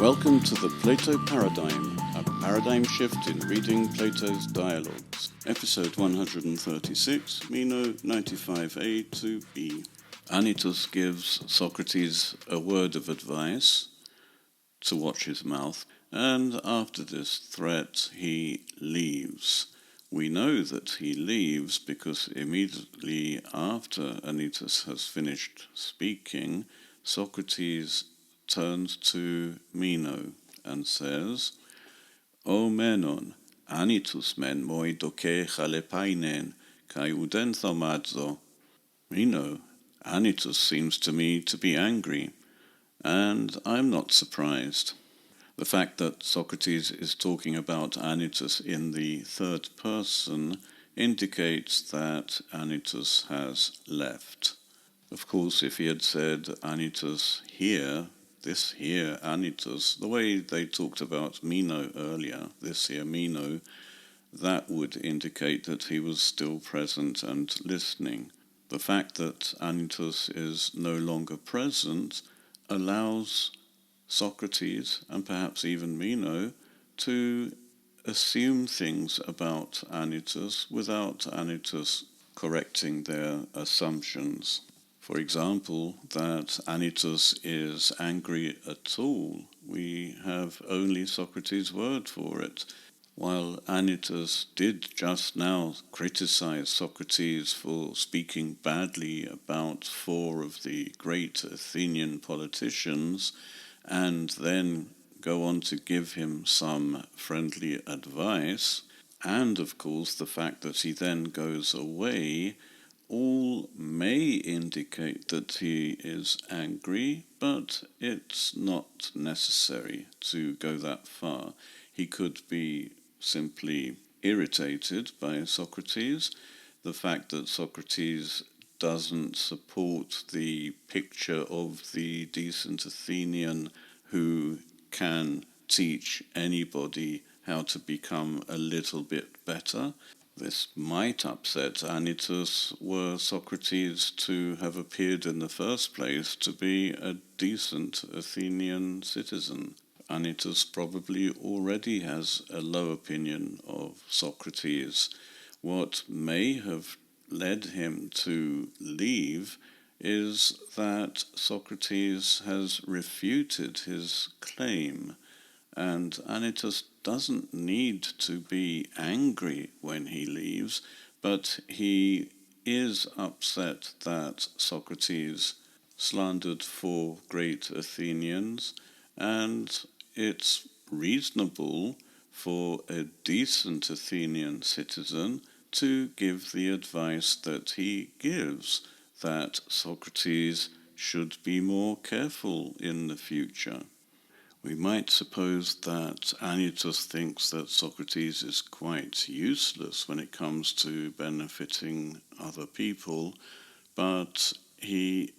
Welcome to the Plato Paradigm, a paradigm shift in reading Plato's dialogues. Episode 136, Meno 95a to b. Anytus gives Socrates a word of advice to watch his mouth, and after this threat he leaves. We know that he leaves because immediately after Anytus has finished speaking, Socrates turns to Meno and says, O Menon, Anytus men moi doke chalepainen, kai uden thomadzo. Meno, Anytus seems to me to be angry, and I'm not surprised. The fact that Socrates is talking about Anytus in the third person indicates that Anytus has left. Of course, if he had said Anytus here, this here Anytus, the way they talked about Meno earlier, this here Meno, that would indicate that he was still present and listening. The fact that Anytus is no longer present allows Socrates, and perhaps even Meno, to assume things about Anytus without Anytus correcting their assumptions. For example, that Anytus is angry at all. We have only Socrates' word for it. While Anytus did just now criticize Socrates for speaking badly about four of the great Athenian politicians, and then go on to give him some friendly advice, and of course the fact that he then goes away, all may indicate that he is angry, but it's not necessary to go that far. He could be simply irritated by Socrates. The fact that Socrates doesn't support the picture of the decent Athenian who can teach anybody how to become a little bit better. This might upset Anytus were Socrates to have appeared in the first place to be a decent Athenian citizen. Anytus probably already has a low opinion of Socrates. What may have led him to leave is that Socrates has refuted his claim, and Anytus doesn't need to be angry when he leaves, but he is upset that Socrates slandered four great Athenians, and it's reasonable for a decent Athenian citizen to give the advice that he gives, that Socrates should be more careful in the future. We might suppose that Anytus thinks that Socrates is quite useless when it comes to benefiting other people, but he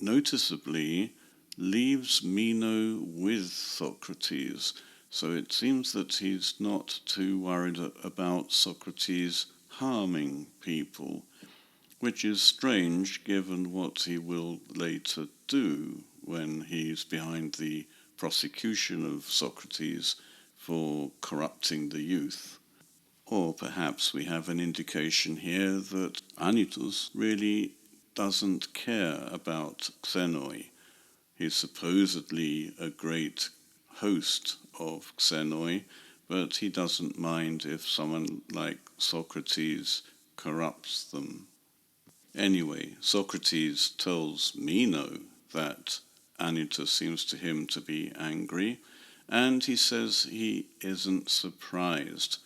noticeably leaves Meno with Socrates, so it seems that he's not too worried about Socrates harming people, which is strange given what he will later do when he's behind the prosecution of Socrates for corrupting the youth. Or perhaps we have an indication here that Anytus really doesn't care about Xenoi. He's supposedly a great host of Xenoi, but he doesn't mind if someone like Socrates corrupts them. Anyway, Socrates tells Meno that Anytus seems to him to be angry, and he says he isn't surprised.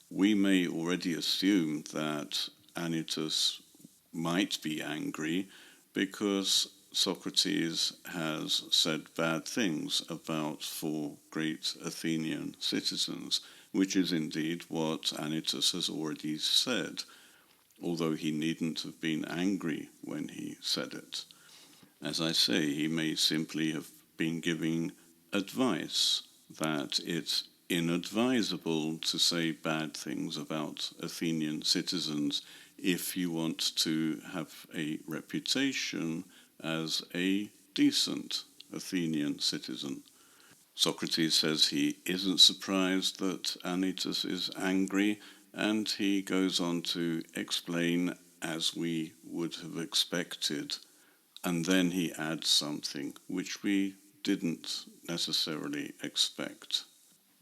We may already assume that Anytus might be angry because Socrates has said bad things about four great Athenian citizens, which is indeed what Anytus has already said, although he needn't have been angry when he said it. As I say, he may simply have been giving advice that it's inadvisable to say bad things about Athenian citizens if you want to have a reputation as a decent Athenian citizen. Socrates says he isn't surprised that Anytus is angry, and he goes on to explain as we would have expected, and then he adds something which we didn't necessarily expect.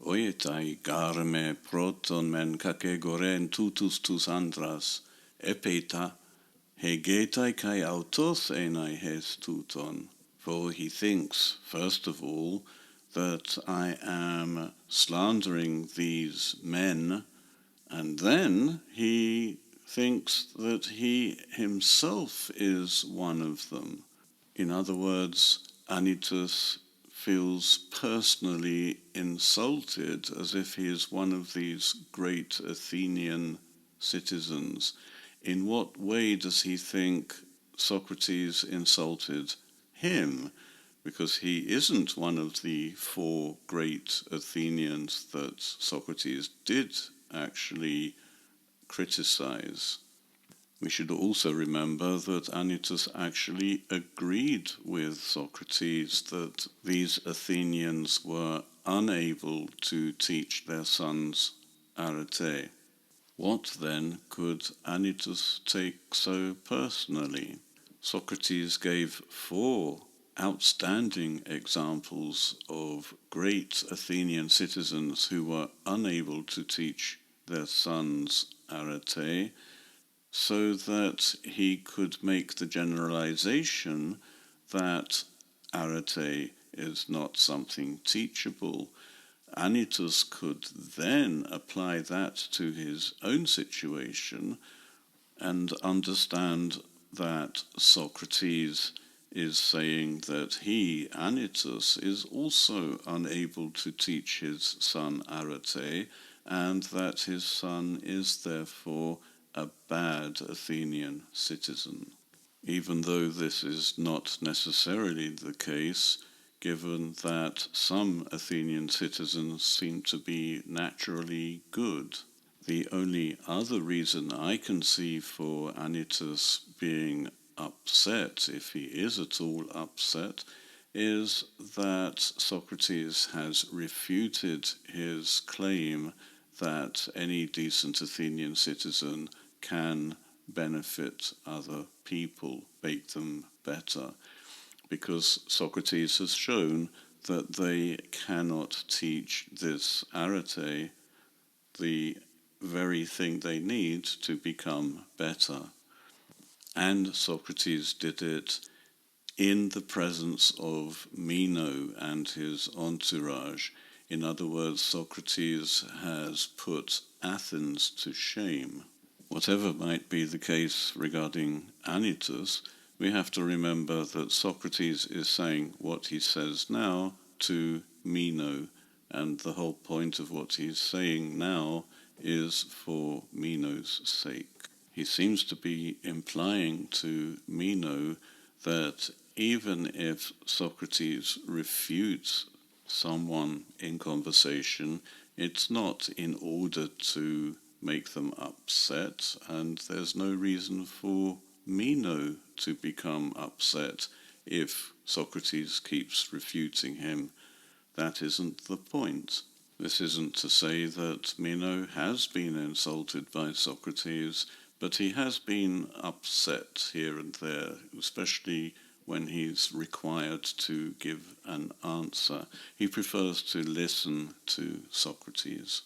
Oietai garme proton men kakegoren tutus tus andras, epeita, hegetai kai autos enai hes tuton. For he thinks, first of all, that I am slandering these men, and then he thinks that he himself is one of them. In other words, Anytus feels personally insulted, as if he is one of these great Athenian citizens. In what way does he think Socrates insulted him? Because he isn't one of the four great Athenians that Socrates did actually criticize. We should also remember that Anytus actually agreed with Socrates that these Athenians were unable to teach their sons arete. What then could Anytus take so personally? Socrates gave four outstanding examples of great Athenian citizens who were unable to teach their sons arete, so that he could make the generalization that arete is not something teachable. Anytus could then apply that to his own situation and understand that Socrates is saying that he, Anytus, is also unable to teach his son arete, and that his son is therefore a bad Athenian citizen. Even though this is not necessarily the case, given that some Athenian citizens seem to be naturally good. The only other reason I can see for Anytus being upset, if he is at all upset, is that Socrates has refuted his claim that any decent Athenian citizen can benefit other people, make them better, because Socrates has shown that they cannot teach this arete, the very thing they need to become better. And Socrates did it in the presence of Meno and his entourage. In other words, Socrates has put Athens to shame. Whatever might be the case regarding Anytus, we have to remember that Socrates is saying what he says now to Meno, and the whole point of what he's saying now is for Meno's sake. He seems to be implying to Meno that even if Socrates refutes someone in conversation, it's not in order to make them upset, and there's no reason for Meno to become upset if Socrates keeps refuting him. That isn't the point. This isn't to say that Meno has been insulted by Socrates, but he has been upset here and there, especially when he's required to give an answer. He prefers to listen to Socrates.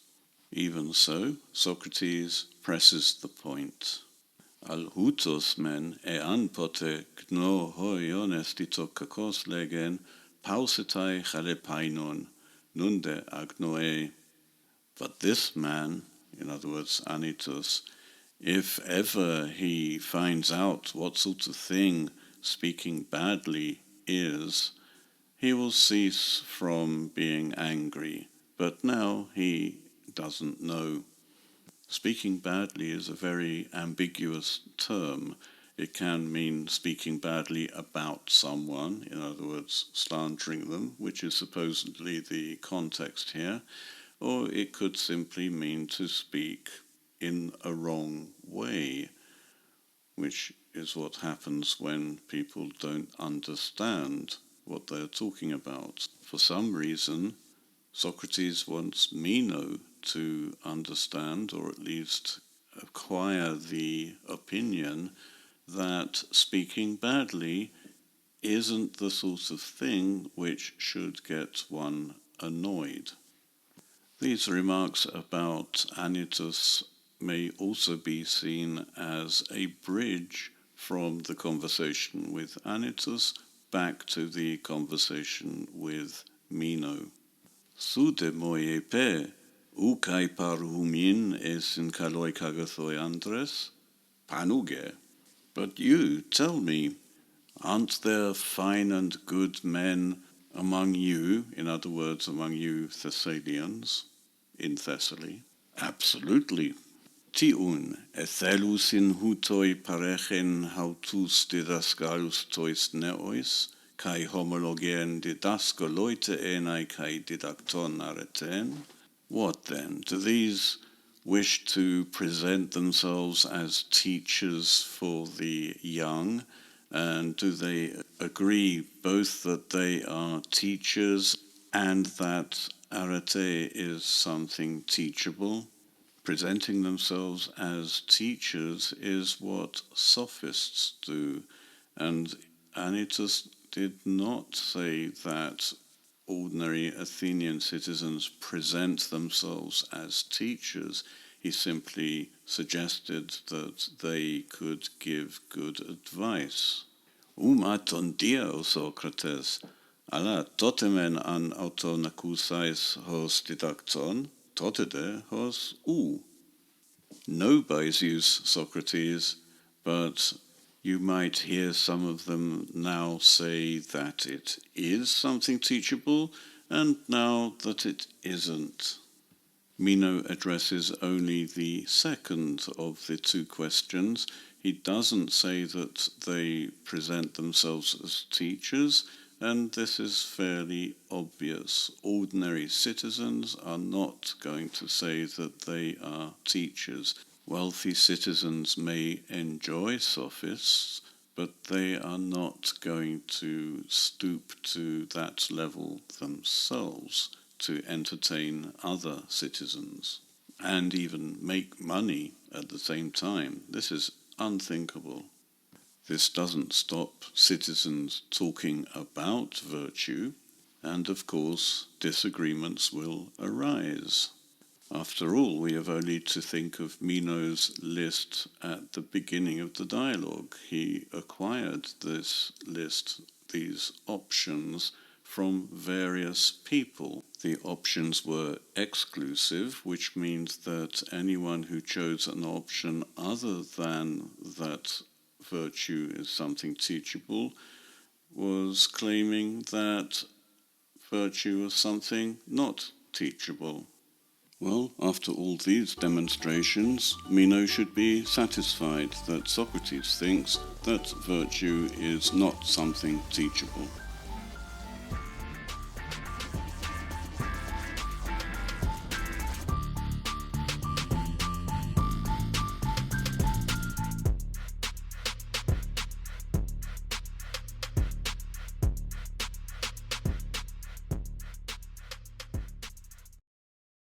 Even so, Socrates presses the point. Al hutos men ean pote gno hoiones kakos legen pausetai chalepainon nunde agnoe. But this man, in other words Anytus, if ever he finds out what sort of thing speaking badly is, he will cease from being angry. But now he doesn't know. Speaking badly is a very ambiguous term. It can mean speaking badly about someone, in other words, slandering them, which is supposedly the context here, or it could simply mean to speak in a wrong way, which is what happens when people don't understand what they're talking about. For some reason, Socrates wants Meno to understand, or at least acquire the opinion that speaking badly isn't the sort of thing which should get one annoyed. These remarks about Anytus may also be seen as a bridge from the conversation with Anytus back to the conversation with Meno. Sude moie pe, u kai parhumin esin kaloi kagathoi andres, panuge. But you, tell me, aren't there fine and good men among you, in other words, among you Thessalians, in Thessaly? Absolutely. Tiun, ethelus in hutoi parechen hautus didascalus tois neois, kai homologen didascaloite enai kai didacton areten? What then? Do these wish to present themselves as teachers for the young? And do they agree both that they are teachers and that arete is something teachable? Presenting themselves as teachers is what sophists do, and Anytus did not say that ordinary Athenian citizens present themselves as teachers. He simply suggested that they could give good advice. Aton dia, O Socrates, alla totemen an auton accusais hos didacton, totede hos ou. No, Baesius, Socrates, but you might hear some of them now say that it is something teachable, and now that it isn't. Meno addresses only the second of the two questions. He doesn't say that they present themselves as teachers, and this is fairly obvious. Ordinary citizens are not going to say that they are teachers. Wealthy citizens may enjoy sophists, but they are not going to stoop to that level themselves to entertain other citizens and even make money at the same time. This is unthinkable. This doesn't stop citizens talking about virtue, and of course disagreements will arise. After all, we have only to think of Meno's list at the beginning of the dialogue. He acquired this list, these options, from various people. The options were exclusive, which means that anyone who chose an option other than that virtue is something teachable was claiming that virtue was something not teachable. Well, after all these demonstrations, Meno should be satisfied that Socrates thinks that virtue is not something teachable.